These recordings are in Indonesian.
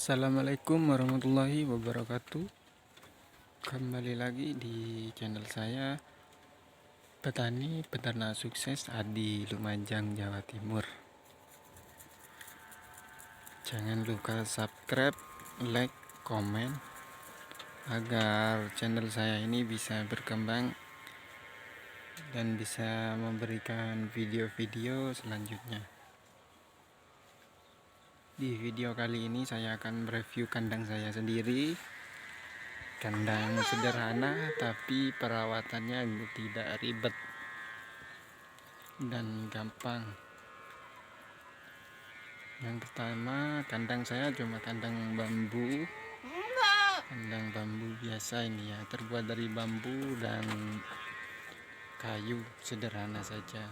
Assalamualaikum warahmatullahi wabarakatuh. Kembali lagi di channel saya, Petani Peternak Sukses Adi Lumajang, Jawa Timur. Jangan lupa subscribe, like, komen agar channel saya ini bisa berkembang dan bisa memberikan video-video selanjutnya. Di video kali ini saya akan mereview kandang saya sendiri. Kandang sederhana tapi perawatannya tidak ribet dan gampang. Yang pertama, kandang saya cuma kandang bambu. Kandang bambu biasa ini ya, terbuat dari bambu dan kayu, sederhana saja.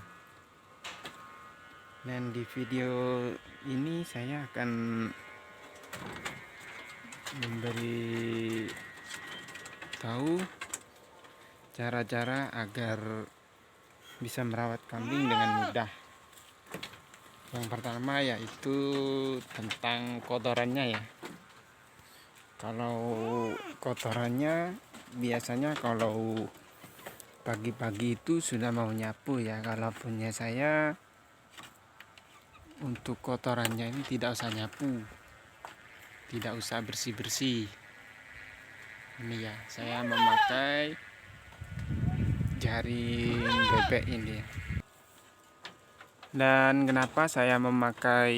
Dan di video ini saya akan memberi tahu cara-cara agar bisa merawat kambing dengan mudah. Yang pertama yaitu tentang kotorannya ya. Kalau kotorannya biasanya kalau pagi-pagi itu sudah mau nyapu ya. Kalau punya saya untuk kotorannya ini tidak usah nyapu, tidak usah bersih-bersih. Ini ya, saya memakai jaring bebek ini. Dan kenapa saya memakai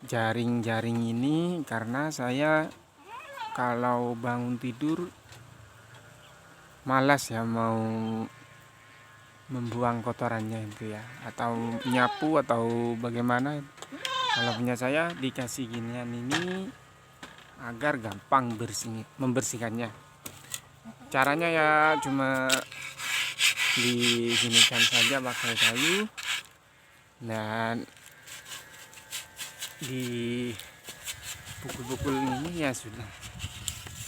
jaring-jaring ini? Karena saya kalau bangun tidur malas ya mau membuang kotorannya itu ya, atau nyapu atau bagaimana. Kalau punya saya dikasih ginian ini agar gampang membersihkannya. Caranya ya cuma diginikan saja pakai kayu dan di pukul-pukul ini ya sudah.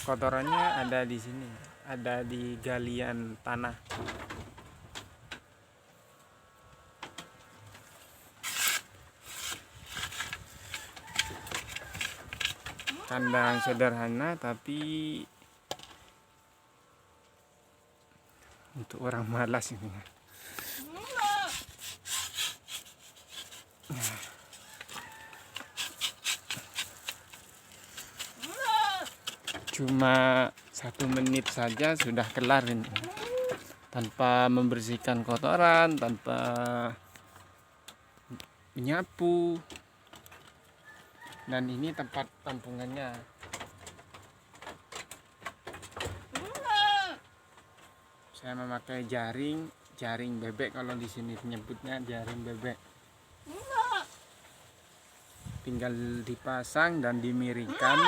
Kotorannya ada di sini, ada di galian tanah. Kandang sederhana tapi untuk orang malas ini. Cuma 1 menit saja sudah kelar ini, tanpa membersihkan kotoran, tanpa menyapu. Dan ini tempat tampungannya. Saya memakai jaring bebek, kalau di sini menyebutnya jaring bebek. Tinggal dipasang dan dimiringkan.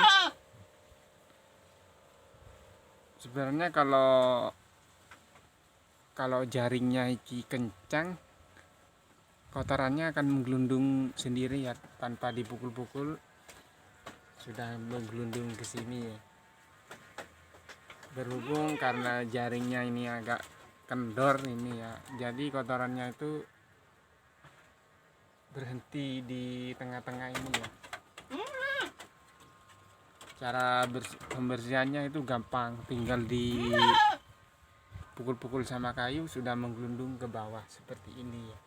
Sebenarnya kalau jaringnya iki kencang, kotorannya akan menggelundung sendiri ya, tanpa dipukul-pukul sudah menggelundung ke sini ya. Berhubung karena jaringnya ini agak kendor ini ya, jadi kotorannya itu berhenti di tengah-tengah ini ya. Cara pembersihannya itu gampang, tinggal di pukul-pukul sama kayu sudah menggelundung ke bawah seperti ini ya.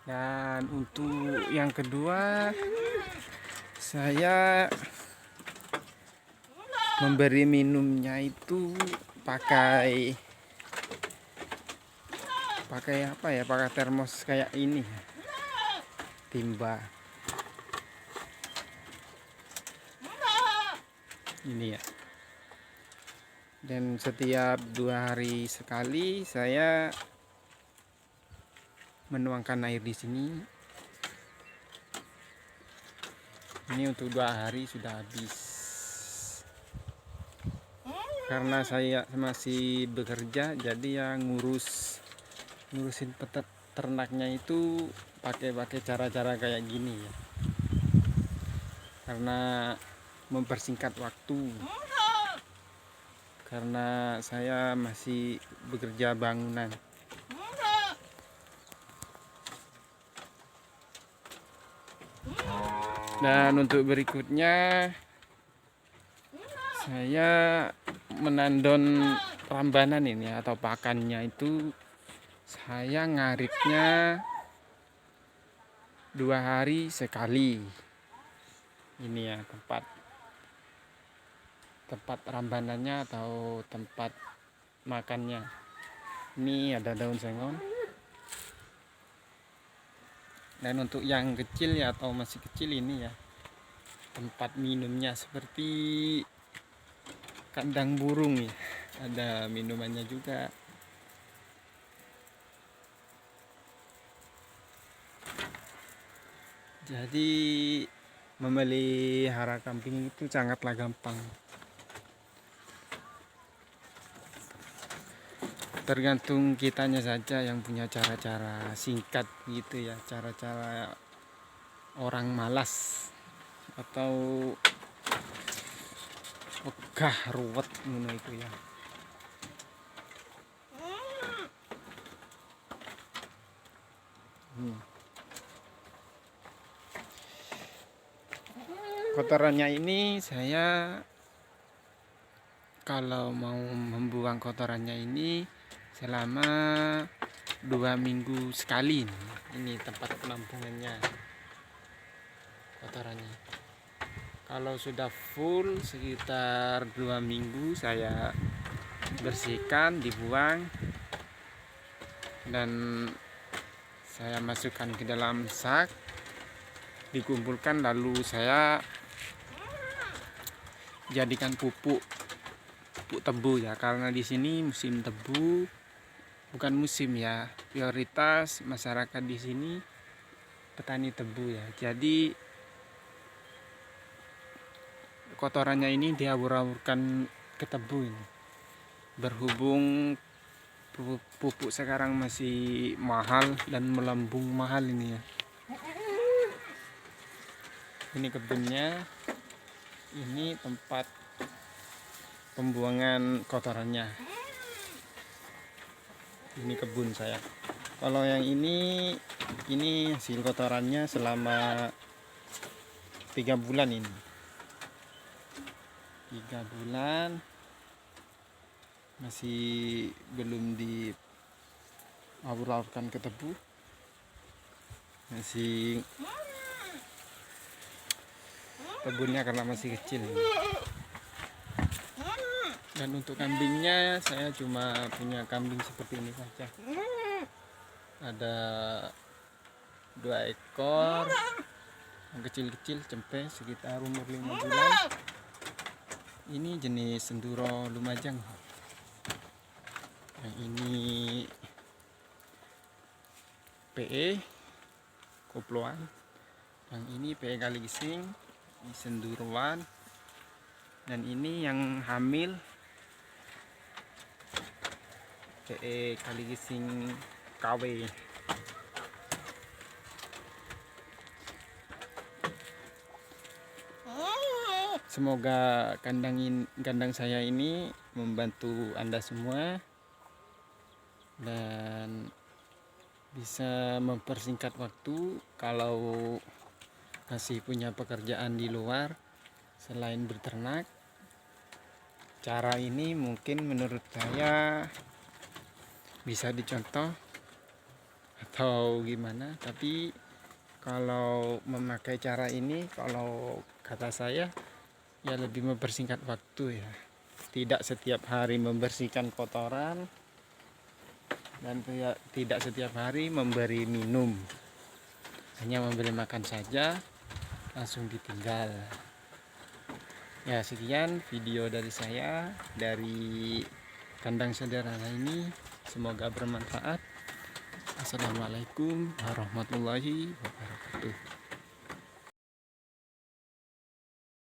Dan untuk yang kedua, saya memberi minumnya itu pakai apa ya, pakai termos kayak ini, timba ini ya. Dan setiap 2 hari sekali saya menuangkan air di sini. Ini untuk 2 hari sudah habis. Karena saya masih bekerja, jadi ya ngurusin ternaknya itu pakai cara-cara kayak gini ya. Karena mempersingkat waktu. Karena saya masih bekerja bangunan. Dan untuk berikutnya saya menandon rambanan ini atau pakannya itu saya ngaritnya 2 hari sekali. Ini ya tempat rambanannya atau tempat makannya. Ini ada daun sengon. Dan untuk yang kecil ya atau masih kecil ini ya tempat minumnya seperti kandang burung ya. Ada minumannya juga. Jadi memelihara kambing itu sangatlah gampang. Tergantung kitanya saja yang punya cara-cara singkat gitu ya, cara-cara orang malas atau wegah ruwet ngono itu ya. Kotorannya ini saya kalau mau membuang kotorannya ini selama 2 minggu sekali. Ini tempat penampungannya kotorannya. Kalau sudah full sekitar 2 minggu saya bersihkan, dibuang, dan saya masukkan ke dalam sak, dikumpulkan, lalu saya jadikan pupuk tebu ya, karena di sini musim tebu, bukan musim ya, prioritas masyarakat di sini petani tebu ya. Jadi kotorannya ini diabur-aburkan ke tebu ini. Berhubung pupuk sekarang masih mahal dan melambung mahal ini ya. Ini kebunnya, ini tempat pembuangan kotorannya. Ini kebun saya. Kalau yang ini hasil kotorannya selama 3 bulan ini. 3 bulan masih belum diabur-aburkan ke tebu. Masih kebunnya karena masih kecil. Dan untuk kambingnya saya cuma punya kambing seperti ini saja. Ada 2 ekor yang kecil-kecil cempe sekitar umur 5 bulan. Ini jenis Senduro Lumajang. Yang ini PE koploan. Yang ini PE Kaligising, ini Senduroan. Dan ini yang hamil PE Kaligising KW. Semoga kandang saya ini membantu Anda semua dan bisa mempersingkat waktu kalau masih punya pekerjaan di luar selain berternak. Cara ini mungkin menurut saya bisa dicontoh atau gimana, tapi kalau memakai cara ini, kalau kata saya ya lebih mempersingkat waktu ya. Tidak setiap hari membersihkan kotoran dan tidak setiap hari memberi minum, hanya memberi makan saja langsung ditinggal. Ya, sekian video dari saya dari kandang sederhana ini, semoga bermanfaat. Assalamualaikum warahmatullahi wabarakatuh.